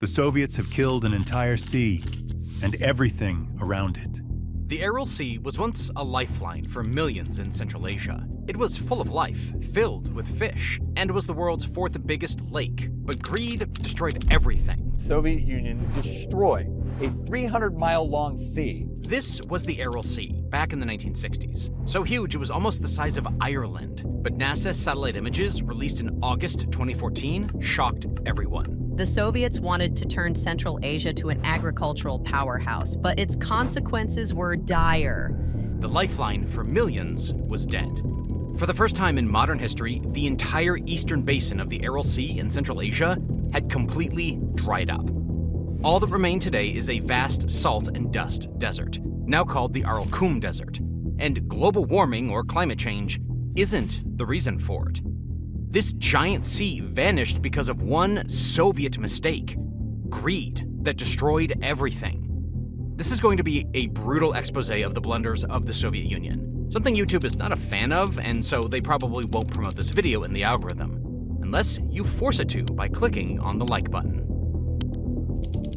The Soviets have killed an entire sea and everything around it. The Aral Sea was once a lifeline for millions in Central Asia. It was full of life, filled with fish, and was the world's fourth biggest lake. But greed destroyed everything. The Soviet Union destroyed a 300-mile-long sea. This was the Aral Sea, back in the 1960s. So huge it was almost the size of Ireland. But NASA's satellite images, released in August 2014, shocked everyone. The Soviets wanted to turn Central Asia to an agricultural powerhouse, but its consequences were dire. The lifeline for millions was dead. For the first time in modern history, the entire eastern basin of the Aral Sea in Central Asia had completely dried up. All that remained today is a vast salt and dust desert, now called the Aral Desert. And global warming or climate change isn't the reason for it. This giant sea vanished because of one Soviet mistake: greed that destroyed everything. This is going to be a brutal expose of the blunders of the Soviet Union, something YouTube is not a fan of, and so they probably won't promote this video in the algorithm, unless you force it to by clicking on the like button.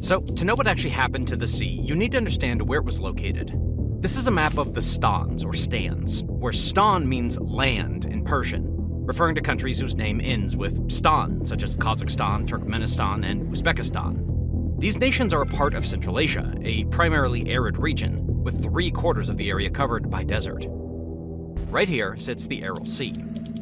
So, to know what actually happened to the sea, you need to understand where it was located. This is a map of the stans, or stands, where stan means land in Persian, referring to countries whose name ends with stan, such as Kazakhstan, Turkmenistan, and Uzbekistan. These nations are a part of Central Asia, a primarily arid region, with 3/4 of the area covered by desert. Right here sits the Aral Sea.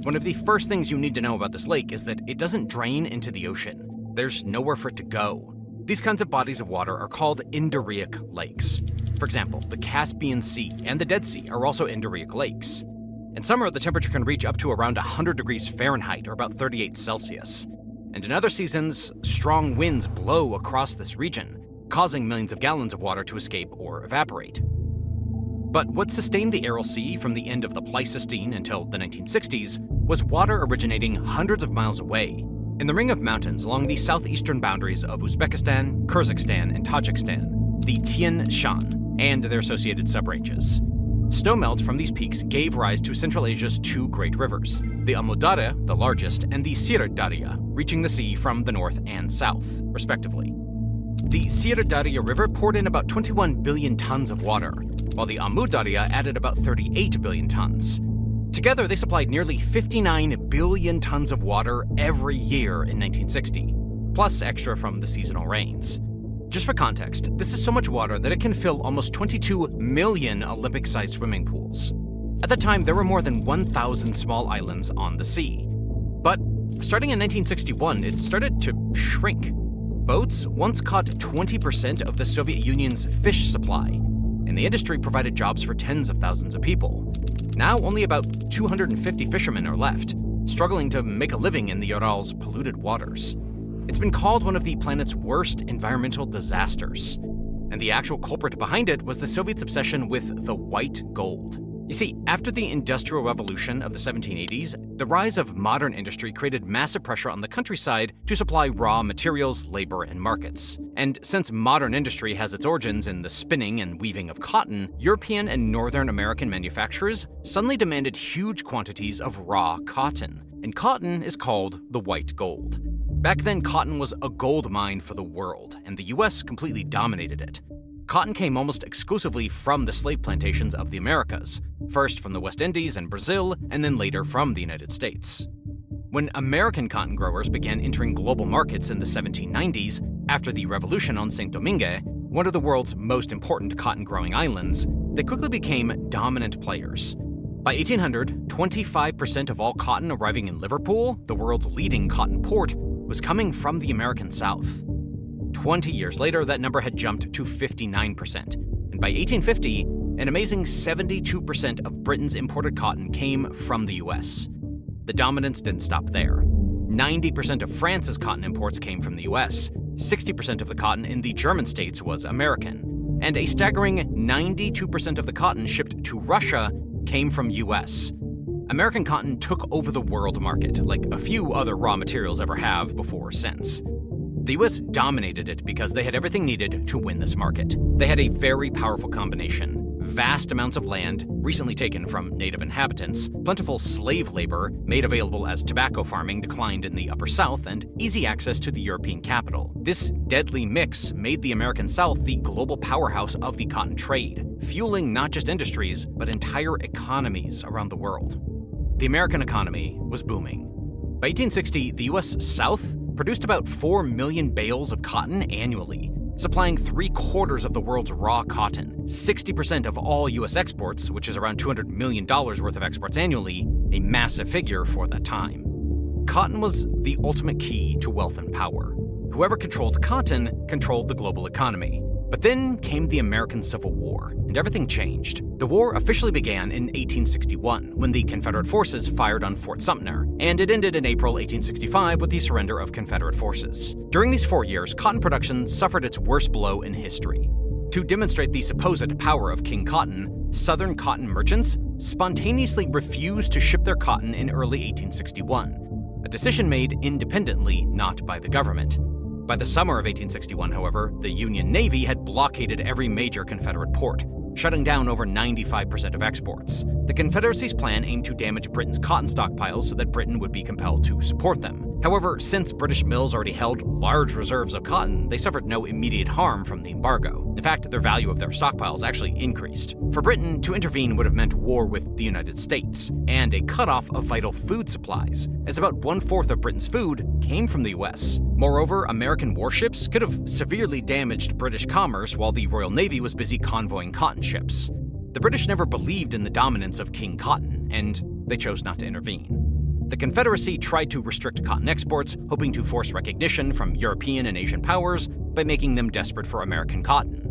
One of the first things you need to know about this lake is that it doesn't drain into the ocean. There's nowhere for it to go. These kinds of bodies of water are called endorheic lakes. For example, the Caspian Sea and the Dead Sea are also endorheic lakes. In summer, the temperature can reach up to around 100 degrees Fahrenheit, or about 38 Celsius. And in other seasons, strong winds blow across this region, causing millions of gallons of water to escape or evaporate. But what sustained the Aral Sea from the end of the Pleistocene until the 1960s was water originating hundreds of miles away, in the ring of mountains along the southeastern boundaries of Uzbekistan, Kyrgyzstan, and Tajikistan, the Tian Shan, and their associated subranges. Snowmelt from these peaks gave rise to Central Asia's two great rivers, the Amu Darya, the largest, and the Sir Darya, reaching the sea from the north and south, respectively. The Sir Darya River poured in about 21 billion tons of water, while the Amu Darya added about 38 billion tons. Together, they supplied nearly 59 billion tons of water every year in 1960, plus extra from the seasonal rains. Just for context, this is so much water that it can fill almost 22 million Olympic-sized swimming pools. At the time, there were more than 1,000 small islands on the sea. But starting in 1961, it started to shrink. Boats once caught 20% of the Soviet Union's fish supply, and the industry provided jobs for tens of thousands of people. Now, only about 250 fishermen are left, struggling to make a living in the Ural's polluted waters. It's been called one of the planet's worst environmental disasters. And the actual culprit behind it was the Soviets' obsession with the white gold. You see, after the Industrial Revolution of the 1780s, the rise of modern industry created massive pressure on the countryside to supply raw materials, labor, and markets. And since modern industry has its origins in the spinning and weaving of cotton, European and Northern American manufacturers suddenly demanded huge quantities of raw cotton. And cotton is called the white gold. Back then, cotton was a gold mine for the world, and the US completely dominated it. Cotton came almost exclusively from the slave plantations of the Americas, first from the West Indies and Brazil, and then later from the United States. When American cotton growers began entering global markets in the 1790s, after the revolution on Saint Domingue, one of the world's most important cotton-growing islands, they quickly became dominant players. By 1800, 25% of all cotton arriving in Liverpool, the world's leading cotton port, was coming from the American South. 20 years later, that number had jumped to 59%, and by 1850, an amazing 72% of Britain's imported cotton came from the US. The dominance didn't stop there. 90% of France's cotton imports came from the US, 60% of the cotton in the German states was American, and a staggering 92% of the cotton shipped to Russia came from US. American cotton took over the world market, like a few other raw materials ever have before or since. The US dominated it because they had everything needed to win this market. They had a very powerful combination: vast amounts of land recently taken from native inhabitants, plentiful slave labor made available as tobacco farming declined in the Upper South, and easy access to the European capital. This deadly mix made the American South the global powerhouse of the cotton trade, fueling not just industries, but entire economies around the world. The American economy was booming. By 1860, the U.S. South produced about 4 million bales of cotton annually, supplying 3/4 of the world's raw cotton, 60% of all U.S. exports, which is around $200 million worth of exports annually, a massive figure for that time. Cotton was the ultimate key to wealth and power. Whoever controlled cotton controlled the global economy. But then came the American Civil War, and everything changed. The war officially began in 1861, when the Confederate forces fired on Fort Sumter, and it ended in April 1865 with the surrender of Confederate forces. During these 4 years, cotton production suffered its worst blow in history. To demonstrate the supposed power of King Cotton, Southern cotton merchants spontaneously refused to ship their cotton in early 1861, a decision made independently, not by the government. By the summer of 1861, however, the Union Navy had blockaded every major Confederate port, shutting down over 95% of exports. The Confederacy's plan aimed to damage Britain's cotton stockpiles so that Britain would be compelled to support them. However, since British mills already held large reserves of cotton, they suffered no immediate harm from the embargo. In fact, their value of their stockpiles actually increased. For Britain, to intervene would have meant war with the United States, and a cutoff of vital food supplies, as about 1/4 of Britain's food came from the US. Moreover, American warships could have severely damaged British commerce while the Royal Navy was busy convoying cotton ships. The British never believed in the dominance of King Cotton, and they chose not to intervene. The Confederacy tried to restrict cotton exports, hoping to force recognition from European and Asian powers by making them desperate for American cotton.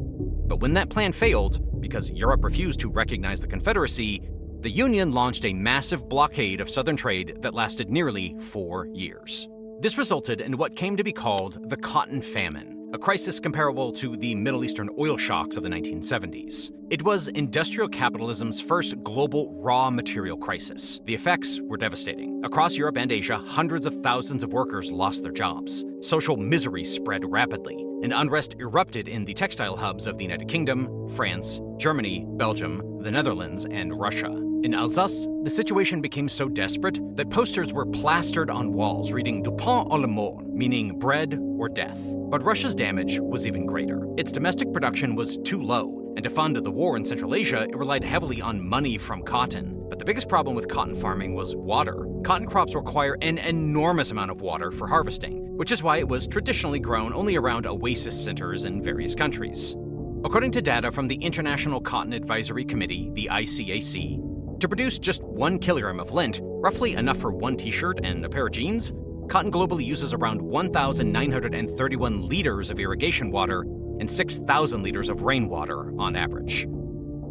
But when that plan failed, because Europe refused to recognize the Confederacy, the Union launched a massive blockade of Southern trade that lasted nearly 4 years. This resulted in what came to be called the Cotton Famine, a crisis comparable to the Middle Eastern oil shocks of the 1970s. It was industrial capitalism's first global raw material crisis. The effects were devastating. Across Europe and Asia, hundreds of thousands of workers lost their jobs. Social misery spread rapidly, and unrest erupted in the textile hubs of the United Kingdom, France, Germany, Belgium, the Netherlands, and Russia. In Alsace, the situation became so desperate that posters were plastered on walls reading "Du pain à la mort," meaning bread or death. But Russia's damage was even greater. Its domestic production was too low, and to fund the war in Central Asia, it relied heavily on money from cotton. But the biggest problem with cotton farming was water. Cotton crops require an enormous amount of water for harvesting, which is why it was traditionally grown only around oasis centers in various countries. According to data from the International Cotton Advisory Committee, the ICAC, to produce just 1 kilogram of lint, roughly enough for 1 t-shirt and a pair of jeans, cotton globally uses around 1,931 liters of irrigation water and 6,000 liters of rainwater on average.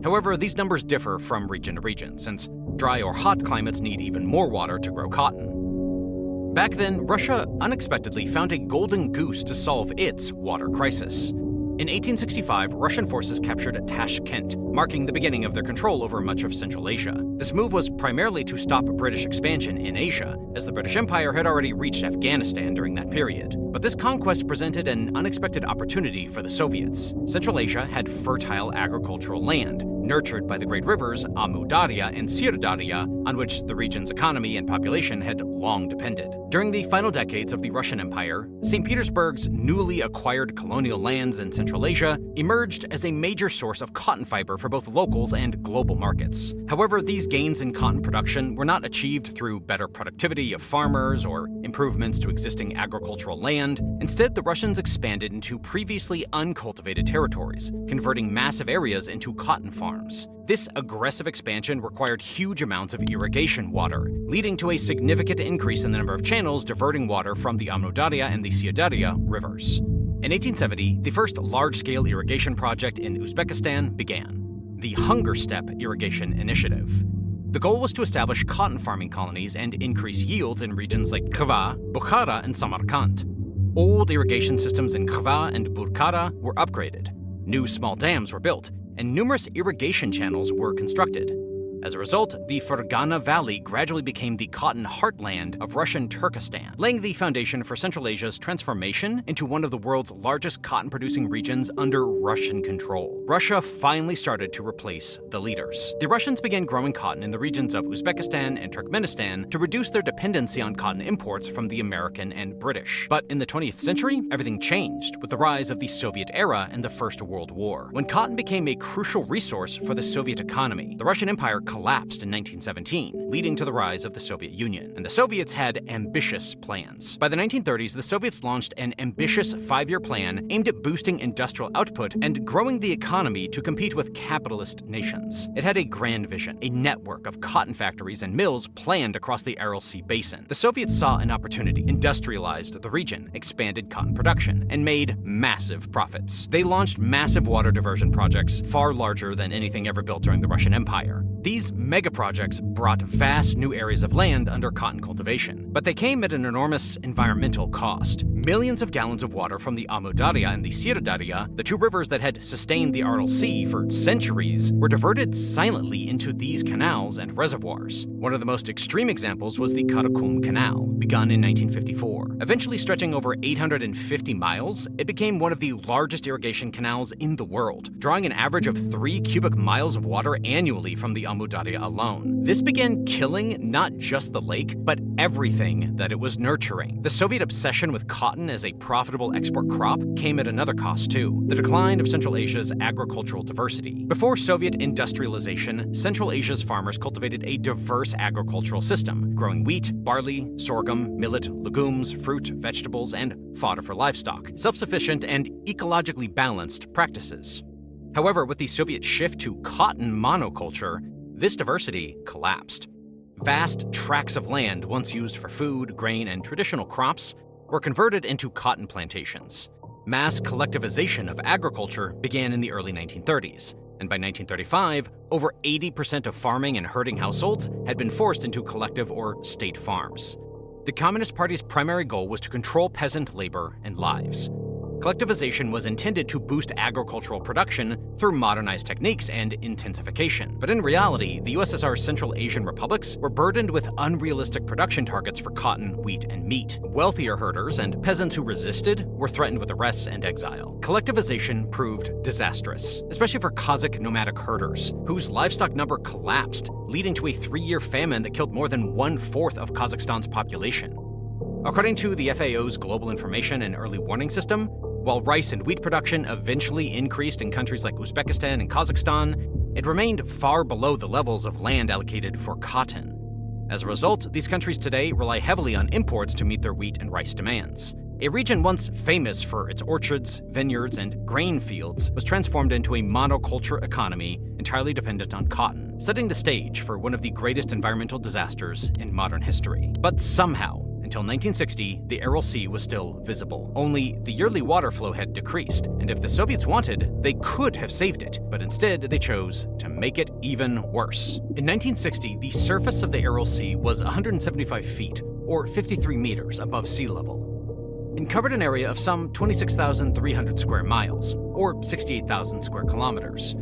However, these numbers differ from region to region, since dry or hot climates need even more water to grow cotton. Back then, Russia unexpectedly found a golden goose to solve its water crisis. In 1865, Russian forces captured Tashkent, marking the beginning of their control over much of Central Asia. This move was primarily to stop British expansion in Asia, as the British Empire had already reached Afghanistan during that period. But this conquest presented an unexpected opportunity for the Soviets. Central Asia had fertile agricultural land, nurtured by the great rivers Amu Darya and Sir Darya, on which the region's economy and population had long depended. During the final decades of the Russian Empire, St. Petersburg's newly acquired colonial lands in Central Asia emerged as a major source of cotton fiber for both locals and global markets. However, these gains in cotton production were not achieved through better productivity of farmers or improvements to existing agricultural land. Instead, the Russians expanded into previously uncultivated territories, converting massive areas into cotton farms. This aggressive expansion required huge amounts of irrigation water, leading to a significant increase in the number of channels diverting water from the Amu Darya and the Sir Darya rivers. In 1870, the first large-scale irrigation project in Uzbekistan began, the Hunger Step Irrigation Initiative. The goal was to establish cotton farming colonies and increase yields in regions like Khiva, Bukhara, and Samarkand. Old irrigation systems in Khiva and Bukhara were upgraded. New small dams were built, and numerous irrigation channels were constructed. As a result, the Fergana Valley gradually became the cotton heartland of Russian Turkestan, laying the foundation for Central Asia's transformation into one of the world's largest cotton-producing regions under Russian control. Russia finally started to replace the leaders. The Russians began growing cotton in the regions of Uzbekistan and Turkmenistan to reduce their dependency on cotton imports from the American and British. But in the 20th century, everything changed with the rise of the Soviet era and the First World War. When cotton became a crucial resource for the Soviet economy, the Russian Empire collapsed in 1917, leading to the rise of the Soviet Union. And the Soviets had ambitious plans. By the 1930s, the Soviets launched an ambitious 5-year plan aimed at boosting industrial output and growing the economy to compete with capitalist nations. It had a grand vision, a network of cotton factories and mills planned across the Aral Sea basin. The Soviets saw an opportunity, industrialized the region, expanded cotton production, and made massive profits. They launched massive water diversion projects, far larger than anything ever built during the Russian Empire. These mega projects brought vast new areas of land under cotton cultivation, but they came at an enormous environmental cost. Millions of gallons of water from the Amu Darya and the Sir Darya, the two rivers that had sustained the Aral Sea for centuries, were diverted silently into these canals and reservoirs. One of the most extreme examples was the Karakum Canal, begun in 1954. Eventually stretching over 850 miles, it became one of the largest irrigation canals in the world, drawing an average of 3 cubic miles of water annually from the Amu Darya alone. This began killing not just the lake, but everything that it was nurturing. The Soviet obsession with cotton as a profitable export crop came at another cost too: the decline of Central Asia's agricultural diversity. Before Soviet industrialization, Central Asia's farmers cultivated a diverse agricultural system, growing wheat, barley, sorghum, millet, legumes, fruit, vegetables, and fodder for livestock, self-sufficient and ecologically balanced practices. However, with the Soviet shift to cotton monoculture, this diversity collapsed. Vast tracts of land once used for food, grain, and traditional crops were converted into cotton plantations. Mass collectivization of agriculture began in the early 1930s, and by 1935, over 80% of farming and herding households had been forced into collective or state farms. The Communist Party's primary goal was to control peasant labor and lives. Collectivization was intended to boost agricultural production through modernized techniques and intensification. But in reality, the USSR's Central Asian republics were burdened with unrealistic production targets for cotton, wheat, and meat. Wealthier herders and peasants who resisted were threatened with arrests and exile. Collectivization proved disastrous, especially for Kazakh nomadic herders, whose livestock number collapsed, leading to a 3-year famine that killed more than 1/4 of Kazakhstan's population. According to the FAO's Global Information and Early Warning System, while rice and wheat production eventually increased in countries like Uzbekistan and Kazakhstan, it remained far below the levels of land allocated for cotton. As a result, these countries today rely heavily on imports to meet their wheat and rice demands. A region once famous for its orchards, vineyards, and grain fields was transformed into a monoculture economy entirely dependent on cotton, setting the stage for one of the greatest environmental disasters in modern history. But somehow, until 1960, the Aral Sea was still visible. Only the yearly water flow had decreased, and if the Soviets wanted, they could have saved it, but instead they chose to make it even worse. In 1960, the surface of the Aral Sea was 175 feet, or 53 meters above sea level, and covered an area of some 26,300 square miles, or 68,000 square kilometers.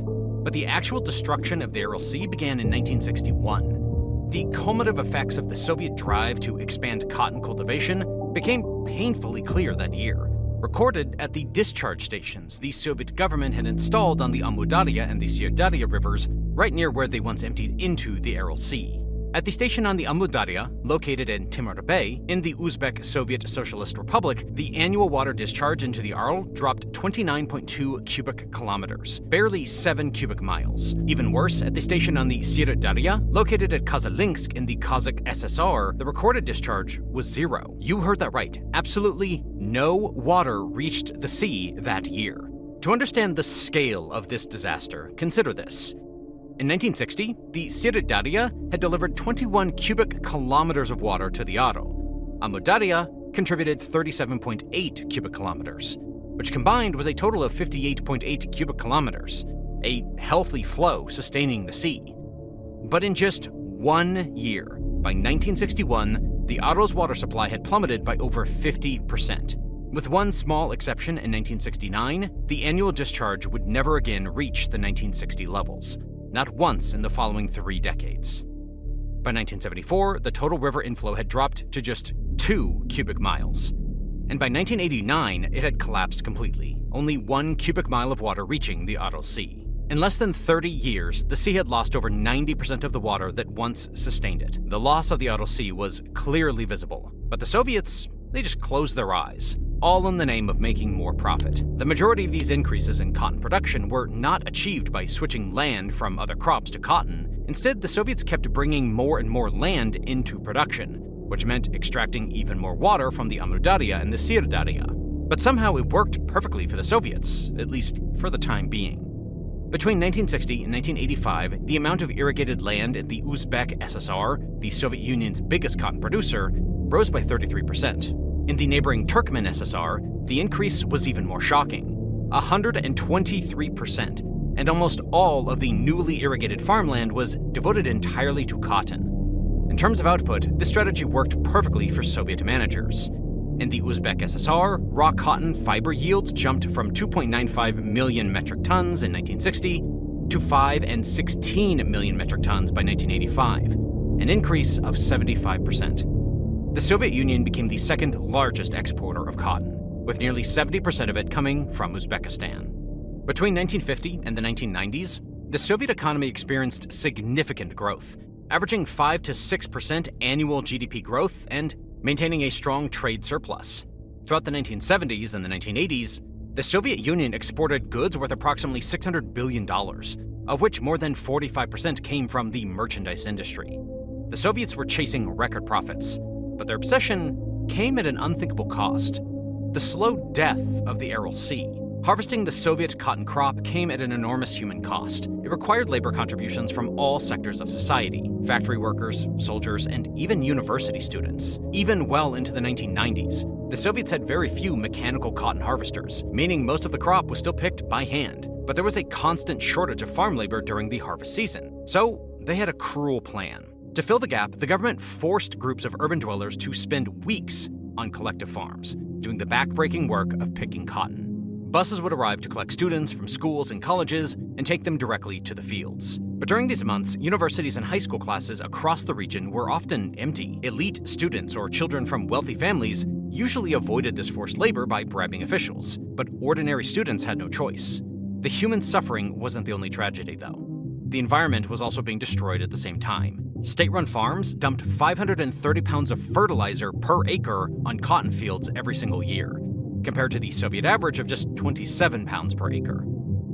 But the actual destruction of the Aral Sea began in 1961. The cumulative effects of the Soviet drive to expand cotton cultivation became painfully clear that year. Recorded at the discharge stations the Soviet government had installed on the Amu Darya and the Sir Darya rivers, right near where they once emptied into the Aral Sea. At the station on the Amu Darya, located in Timur Bay, in the Uzbek Soviet Socialist Republic, the annual water discharge into the Aral dropped 29.2 cubic kilometers, barely 7 cubic miles. Even worse, at the station on the Sir Darya, located at Kazalinsk in the Kazakh SSR, the recorded discharge was 0. You heard that right. Absolutely no water reached the sea that year. To understand the scale of this disaster, consider this. In 1960, the Sir Darya had delivered 21 cubic kilometers of water to the Aral. Amu Darya contributed 37.8 cubic kilometers, which combined was a total of 58.8 cubic kilometers, a healthy flow sustaining the sea. But in just 1 year, by 1961, the Aral's water supply had plummeted by over 50%. With one small exception in 1969, the annual discharge would never again reach the 1960 levels. not once in the following 3 decades. By 1974, the total river inflow had dropped to just 2 cubic miles. And by 1989, it had collapsed completely, only 1 cubic mile of water reaching the Aral Sea. In less than 30 years, the sea had lost over 90% of the water that once sustained it. The loss of the Aral Sea was clearly visible, but the Soviets, they just closed their eyes, all in the name of making more profit. The majority of these increases in cotton production were not achieved by switching land from other crops to cotton. Instead, the Soviets kept bringing more and more land into production, which meant extracting even more water from the Amudarya and the Sirdarya. But somehow it worked perfectly for the Soviets, at least for the time being. Between 1960 and 1985, the amount of irrigated land in the Uzbek SSR, the Soviet Union's biggest cotton producer, rose by 33%. In the neighboring Turkmen SSR, the increase was even more shocking, 123%, and almost all of the newly irrigated farmland was devoted entirely to cotton. In terms of output, this strategy worked perfectly for Soviet managers. In the Uzbek SSR, raw cotton fiber yields jumped from 2.95 million metric tons in 1960 to 5 and 16 million metric tons by 1985, an increase of 75%. The Soviet Union became the second largest exporter of cotton, with nearly 70% of it coming from Uzbekistan. Between 1950 and the 1990s, the Soviet economy experienced significant growth, averaging 5 to 6% annual GDP growth and maintaining a strong trade surplus. Throughout the 1970s and the 1980s, the Soviet Union exported goods worth approximately $600 billion, of which more than 45% came from the merchandise industry. The Soviets were chasing record profits, but their obsession came at an unthinkable cost: the slow death of the Aral Sea. Harvesting the Soviet cotton crop came at an enormous human cost. It required labor contributions from all sectors of society: factory workers, soldiers, and even university students. Even well into the 1990s, the Soviets had very few mechanical cotton harvesters, meaning most of the crop was still picked by hand. But there was a constant shortage of farm labor during the harvest season. So they had a cruel plan. To fill the gap, the government forced groups of urban dwellers to spend weeks on collective farms, doing the backbreaking work of picking cotton. Buses would arrive to collect students from schools and colleges and take them directly to the fields. But during these months, universities and high school classes across the region were often empty. Elite students or children from wealthy families usually avoided this forced labor by bribing officials, but ordinary students had no choice. The human suffering wasn't the only tragedy, though. The environment was also being destroyed at the same time. State-run farms dumped 530 pounds of fertilizer per acre on cotton fields every single year, compared to the Soviet average of just 27 pounds per acre.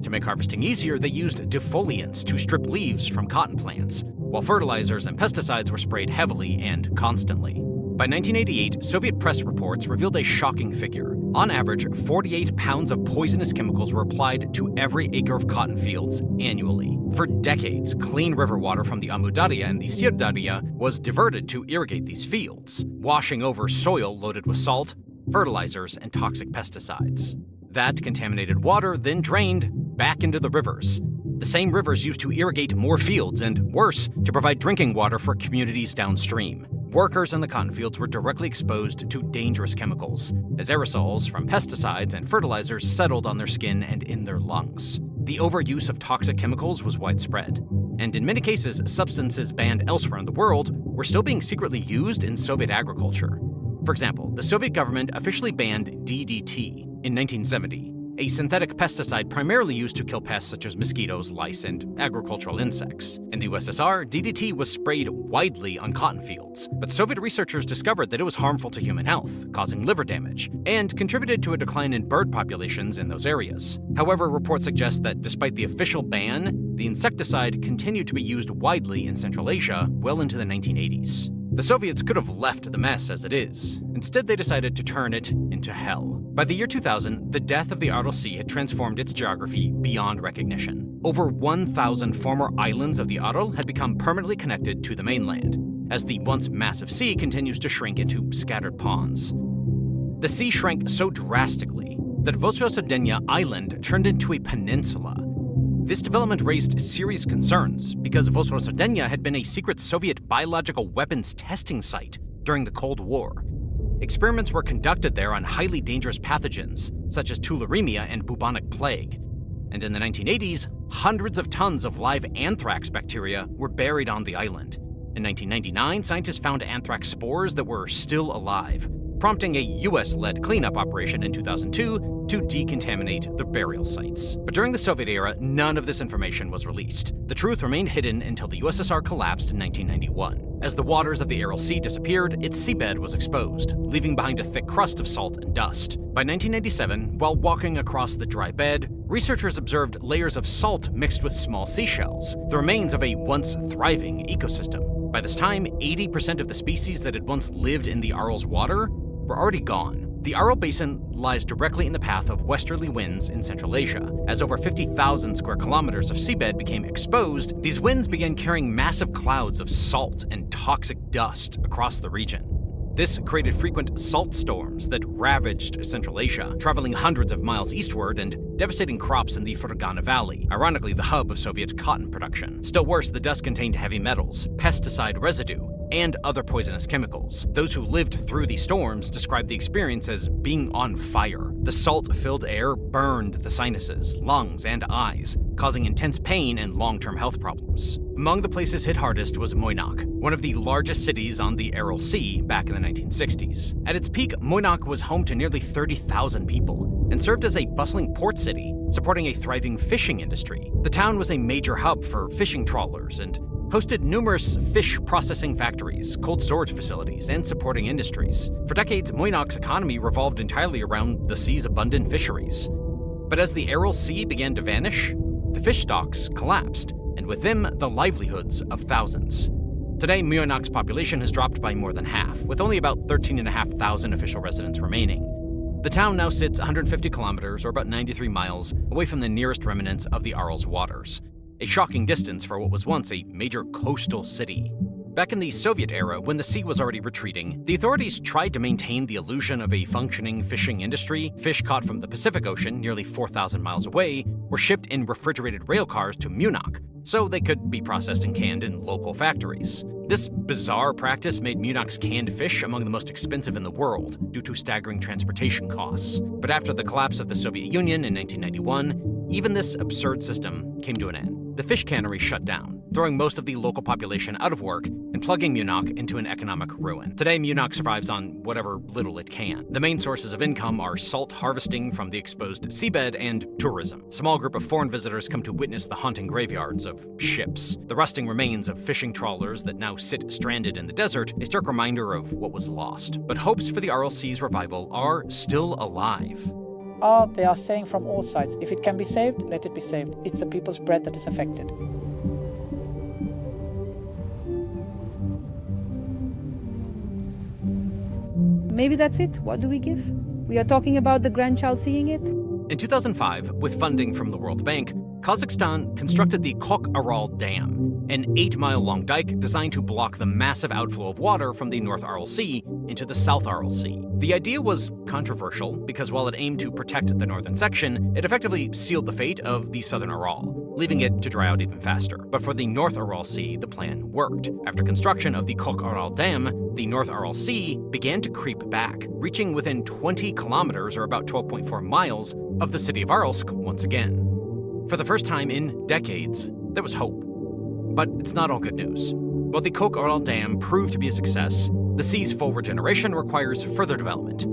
To make harvesting easier, they used defoliants to strip leaves from cotton plants, while fertilizers and pesticides were sprayed heavily and constantly. By 1988, Soviet press reports revealed a shocking figure. On average, 48 pounds of poisonous chemicals were applied to every acre of cotton fields annually. For decades, clean river water from the Amudarya and the Sirdarya was diverted to irrigate these fields, washing over soil loaded with salt, fertilizers, and toxic pesticides. That contaminated water then drained back into the rivers. The same rivers used to irrigate more fields and, worse, to provide drinking water for communities downstream. Workers in the cotton fields were directly exposed to dangerous chemicals, as aerosols from pesticides and fertilizers settled on their skin and in their lungs. The overuse of toxic chemicals was widespread, and in many cases, substances banned elsewhere in the world were still being secretly used in Soviet agriculture. For example, the Soviet government officially banned DDT in 1970, a synthetic pesticide primarily used to kill pests such as mosquitoes, lice, and agricultural insects. In the USSR, DDT was sprayed widely on cotton fields, but Soviet researchers discovered that it was harmful to human health, causing liver damage, and contributed to a decline in bird populations in those areas. However, reports suggest that despite the official ban, the insecticide continued to be used widely in Central Asia well into the 1980s. The Soviets could have left the mess as it is. Instead, they decided to turn it into hell. By the year 2000, the death of the Aral Sea had transformed its geography beyond recognition. Over 1,000 former islands of the Aral had become permanently connected to the mainland, as the once massive sea continues to shrink into scattered ponds. The sea shrank so drastically that Vosrosadenya Island turned into a peninsula. This development raised serious concerns because Vosrosadenya had been a secret Soviet biological weapons testing site during the Cold War. Experiments were conducted there on highly dangerous pathogens, such as tularemia and bubonic plague. And in the 1980s, hundreds of tons of live anthrax bacteria were buried on the island. In 1999, scientists found anthrax spores that were still alive, prompting a US-led cleanup operation in 2002 to decontaminate the burial sites. But during the Soviet era, none of this information was released. The truth remained hidden until the USSR collapsed in 1991. As the waters of the Aral Sea disappeared, its seabed was exposed, leaving behind a thick crust of salt and dust. By 1997, while walking across the dry bed, researchers observed layers of salt mixed with small seashells, the remains of a once thriving ecosystem. By this time, 80% of the species that had once lived in the Aral's water were already gone. The Aral Basin lies directly in the path of westerly winds in Central Asia. As over 50,000 square kilometers of seabed became exposed, these winds began carrying massive clouds of salt and toxic dust across the region. This created frequent salt storms that ravaged Central Asia, traveling hundreds of miles eastward and devastating crops in the Fergana Valley, ironically the hub of Soviet cotton production. Still worse, the dust contained heavy metals, pesticide residue, and other poisonous chemicals. Those who lived through these storms described the experience as being on fire. The salt-filled air burned the sinuses, lungs, and eyes, causing intense pain and long-term health problems. Among the places hit hardest was Muynak, one of the largest cities on the Aral Sea back in the 1960s. At its peak, Muynak was home to nearly 30,000 people and served as a bustling port city, supporting a thriving fishing industry. The town was a major hub for fishing trawlers and hosted numerous fish processing factories, cold storage facilities, and supporting industries. For decades, Muynak's economy revolved entirely around the sea's abundant fisheries. But as the Aral Sea began to vanish, the fish stocks collapsed, and with them, the livelihoods of thousands. Today, Muynak's population has dropped by more than half, with only about 13,500 official residents remaining. The town now sits 150 kilometers, or about 93 miles, away from the nearest remnants of the Aral's waters, a shocking distance for what was once a major coastal city. Back in the Soviet era, when the sea was already retreating, the authorities tried to maintain the illusion of a functioning fishing industry. Fish caught from the Pacific Ocean, nearly 4,000 miles away, were shipped in refrigerated rail cars to Muynak, so they could be processed and canned in local factories. This bizarre practice made Muynak's canned fish among the most expensive in the world due to staggering transportation costs. But after the collapse of the Soviet Union in 1991, even this absurd system came to an end. The fish cannery shut down, throwing most of the local population out of work and plugging Muynak into an economic ruin. Today, Muynak survives on whatever little it can. The main sources of income are salt harvesting from the exposed seabed and tourism. A small group of foreign visitors come to witness the haunting graveyards of ships. The rusting remains of fishing trawlers that now sit stranded in the desert, a stark reminder of what was lost. But hopes for the Aral Sea's revival are still alive. They are saying from all sides, if it can be saved, let it be saved. It's the people's bread that is affected. Maybe that's it. What do we give? We are talking about the grandchild seeing it? In 2005, with funding from the World Bank, Kazakhstan constructed the Aral Dam, an 8-mile-long dike designed to block the massive outflow of water from the North Aral Sea into the South Aral Sea. The idea was controversial because while it aimed to protect the northern section, it effectively sealed the fate of the southern Aral, leaving it to dry out even faster. But for the North Aral Sea, the plan worked. After construction of the Aral Dam, the North Aral Sea began to creep back, reaching within 20 kilometers, or about 12.4 miles, of the city of Aralsk once again. For the first time in decades, there was hope. But it's not all good news. While the Aral Dam proved to be a success, the sea's full regeneration requires further development.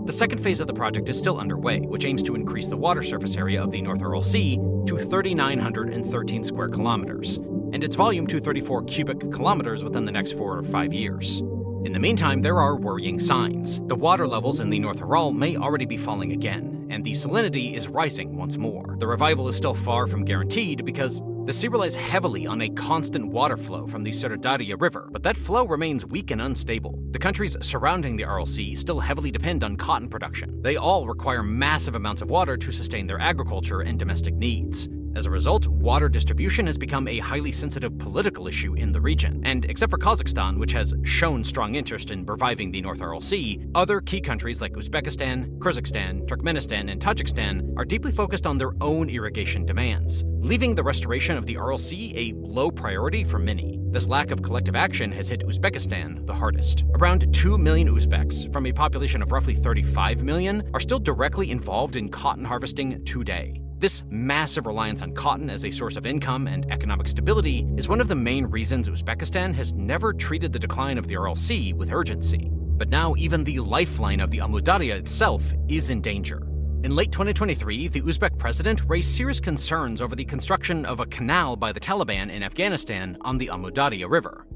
The second phase of the project is still underway, which aims to increase the water surface area of the North Aral Sea to 3,913 square kilometers, and its volume to 34 cubic kilometers within the next 4 or 5 years. In the meantime, there are worrying signs. The water levels in the North Aral may already be falling again, and the salinity is rising once more. The revival is still far from guaranteed because the sea relies heavily on a constant water flow from the Sirdarya River, but that flow remains weak and unstable. The countries surrounding the Aral Sea still heavily depend on cotton production. They all require massive amounts of water to sustain their agriculture and domestic needs. As a result, water distribution has become a highly sensitive political issue in the region. And except for Kazakhstan, which has shown strong interest in reviving the North Aral Sea, other key countries like Uzbekistan, Kyrgyzstan, Turkmenistan, and Tajikistan are deeply focused on their own irrigation demands. leaving the restoration of the Aral Sea a low priority for many. This lack of collective action has hit Uzbekistan the hardest. Around 2 million Uzbeks, from a population of roughly 35 million, are still directly involved in cotton harvesting today. This massive reliance on cotton as a source of income and economic stability is one of the main reasons Uzbekistan has never treated the decline of the Aral Sea with urgency. But now even the lifeline of the Amudarya itself is in danger. In late 2023, the Uzbek president raised serious concerns over the construction of a canal by the Taliban in Afghanistan on the Amudarya River.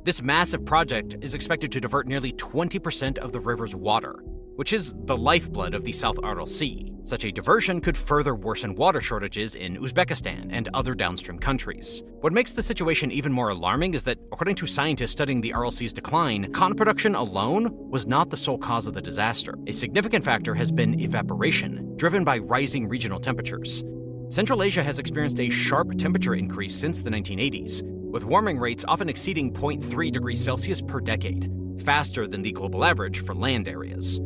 This massive project is expected to divert nearly 20% of the river's water, which is the lifeblood of the South Aral Sea. Such a diversion could further worsen water shortages in Uzbekistan and other downstream countries. What makes the situation even more alarming is that, according to scientists studying the Aral Sea's decline, cotton production alone was not the sole cause of the disaster. A significant factor has been evaporation, driven by rising regional temperatures. Central Asia has experienced a sharp temperature increase since the 1980s, with warming rates often exceeding 0.3 degrees Celsius per decade, faster than the global average for land areas.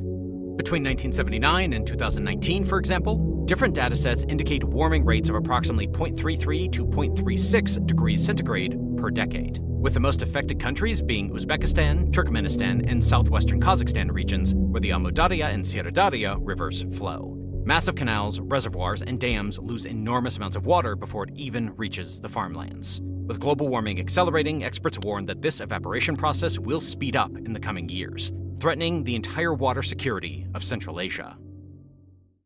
Between 1979 and 2019, for example, different datasets indicate warming rates of approximately 0.33 to 0.36 degrees centigrade per decade, with the most affected countries being Uzbekistan, Turkmenistan, and southwestern Kazakhstan regions where the Amudarya and Sirdarya rivers flow. Massive canals, reservoirs, and dams lose enormous amounts of water before it even reaches the farmlands. With global warming accelerating, experts warn that this evaporation process will speed up in the coming years, threatening the entire water security of Central Asia.